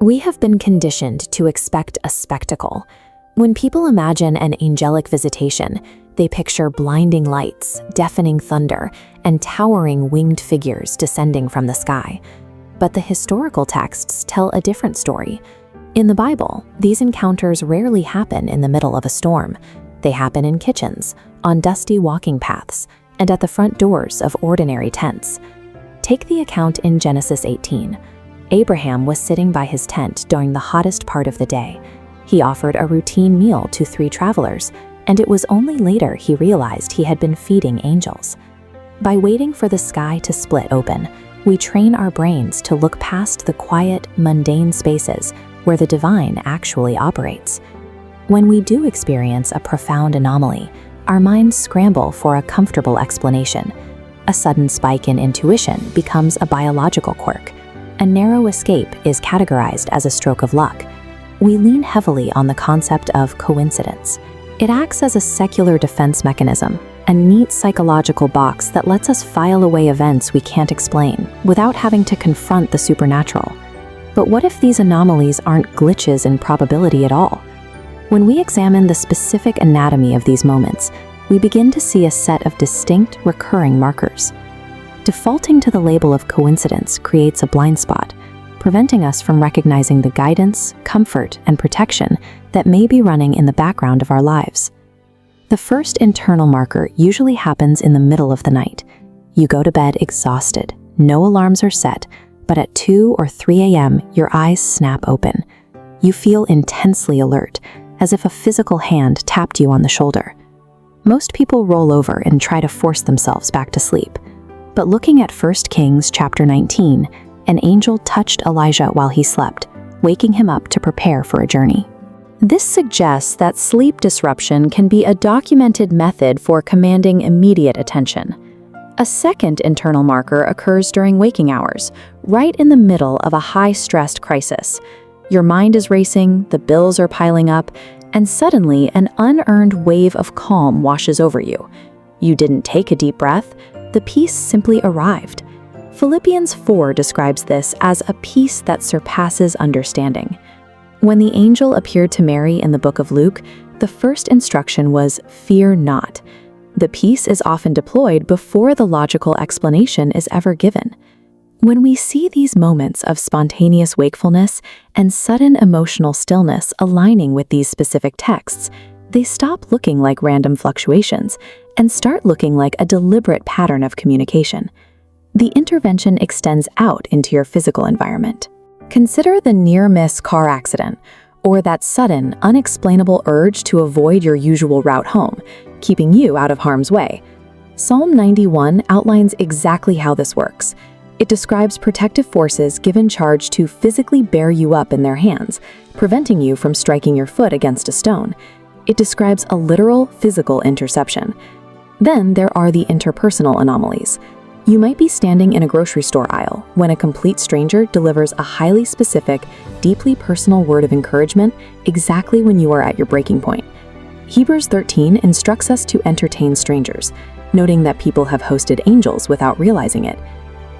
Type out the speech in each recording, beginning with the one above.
We have been conditioned to expect a spectacle. When people imagine an angelic visitation, they picture blinding lights, deafening thunder, and towering winged figures descending from the sky. But the historical texts tell a different story. In the Bible, these encounters rarely happen in the middle of a storm. They happen in kitchens, on dusty walking paths, and at the front doors of ordinary tents. Take the account in Genesis 18. Abraham was sitting by his tent during the hottest part of the day. He offered a routine meal to 3 travelers, and it was only later he realized he had been feeding angels. By waiting for the sky to split open, we train our brains to look past the quiet, mundane spaces where the divine actually operates. When we do experience a profound anomaly, our minds scramble for a comfortable explanation. A sudden spike in intuition becomes a biological quirk. A narrow escape is categorized as a stroke of luck. We lean heavily on the concept of coincidence. It acts as a secular defense mechanism, a neat psychological box that lets us file away events we can't explain without having to confront the supernatural. But what if these anomalies aren't glitches in probability at all? When we examine the specific anatomy of these moments, we begin to see a set of distinct, recurring markers. Defaulting to the label of coincidence creates a blind spot, preventing us from recognizing the guidance, comfort, and protection that may be running in the background of our lives. The first internal marker usually happens in the middle of the night. You go to bed exhausted, no alarms are set, but at 2 or 3 a.m., your eyes snap open. You feel intensely alert, as if a physical hand tapped you on the shoulder. Most people roll over and try to force themselves back to sleep. But looking at 1 Kings chapter 19, an angel touched Elijah while he slept, waking him up to prepare for a journey. This suggests that sleep disruption can be a documented method for commanding immediate attention. A second internal marker occurs during waking hours, right in the middle of a high-stressed crisis. Your mind is racing, the bills are piling up, and suddenly an unearned wave of calm washes over you. You didn't take a deep breath, the peace simply arrived. Philippians 4 describes this as a peace that surpasses understanding. When the angel appeared to Mary in the book of Luke, the first instruction was, "Fear not." The peace is often deployed before the logical explanation is ever given. When we see these moments of spontaneous wakefulness and sudden emotional stillness aligning with these specific texts, they stop looking like random fluctuations and start looking like a deliberate pattern of communication. The intervention extends out into your physical environment. Consider the near-miss car accident, or that sudden, unexplainable urge to avoid your usual route home, keeping you out of harm's way. Psalm 91 outlines exactly how this works. It describes protective forces given charge to physically bear you up in their hands, preventing you from striking your foot against a stone. It describes a literal, physical interception. Then there are the interpersonal anomalies. You might be standing in a grocery store aisle when a complete stranger delivers a highly specific, deeply personal word of encouragement exactly when you are at your breaking point. Hebrews 13 instructs us to entertain strangers, noting that people have hosted angels without realizing it.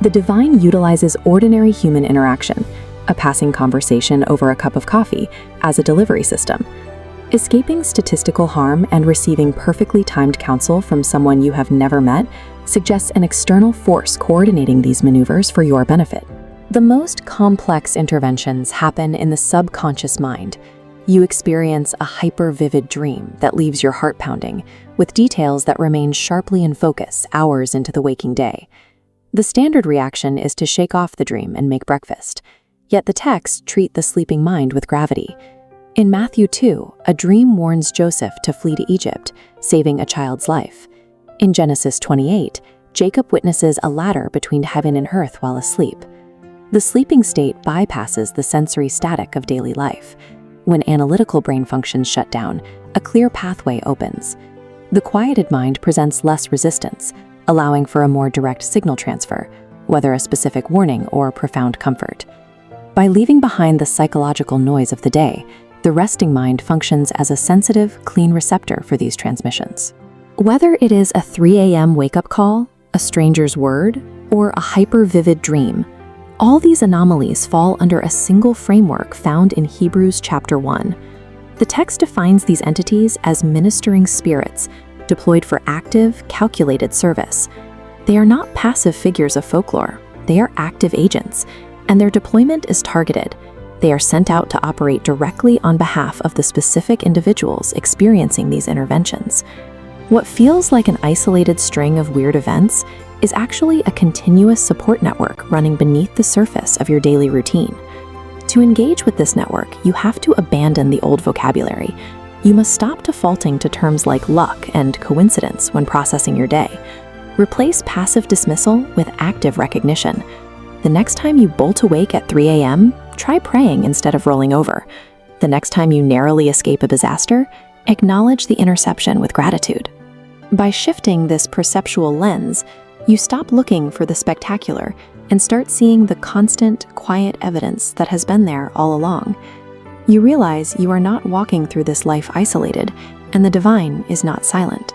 The divine utilizes ordinary human interaction, a passing conversation over a cup of coffee, as a delivery system. Escaping statistical harm and receiving perfectly timed counsel from someone you have never met suggests an external force coordinating these maneuvers for your benefit. The most complex interventions happen in the subconscious mind. You experience a hyper-vivid dream that leaves your heart pounding, with details that remain sharply in focus hours into the waking day. The standard reaction is to shake off the dream and make breakfast. Yet the texts treat the sleeping mind with gravity. In Matthew 2, a dream warns Joseph to flee to Egypt, saving a child's life. In Genesis 28, Jacob witnesses a ladder between heaven and earth while asleep. The sleeping state bypasses the sensory static of daily life. When analytical brain functions shut down, a clear pathway opens. The quieted mind presents less resistance, allowing for a more direct signal transfer, whether a specific warning or profound comfort. By leaving behind the psychological noise of the day, the resting mind functions as a sensitive, clean receptor for these transmissions. Whether it is a 3 a.m. wake-up call, a stranger's word, or a hyper-vivid dream, All these anomalies fall under a single framework found in Hebrews chapter 1. The text defines these entities as ministering spirits, deployed for active, calculated service. They are not passive figures of folklore, they are active agents, and their deployment is targeted. They are sent out to operate directly on behalf of the specific individuals experiencing these interventions. What feels like an isolated string of weird events is actually a continuous support network running beneath the surface of your daily routine. To engage with this network, you have to abandon the old vocabulary. You must stop defaulting to terms like luck and coincidence when processing your day. Replace passive dismissal with active recognition. The next time you bolt awake at 3 a.m., try praying instead of rolling over. The next time you narrowly escape a disaster, acknowledge the interception with gratitude. By shifting this perceptual lens, you stop looking for the spectacular and start seeing the constant, quiet evidence that has been there all along. You realize you are not walking through this life isolated, and the divine is not silent.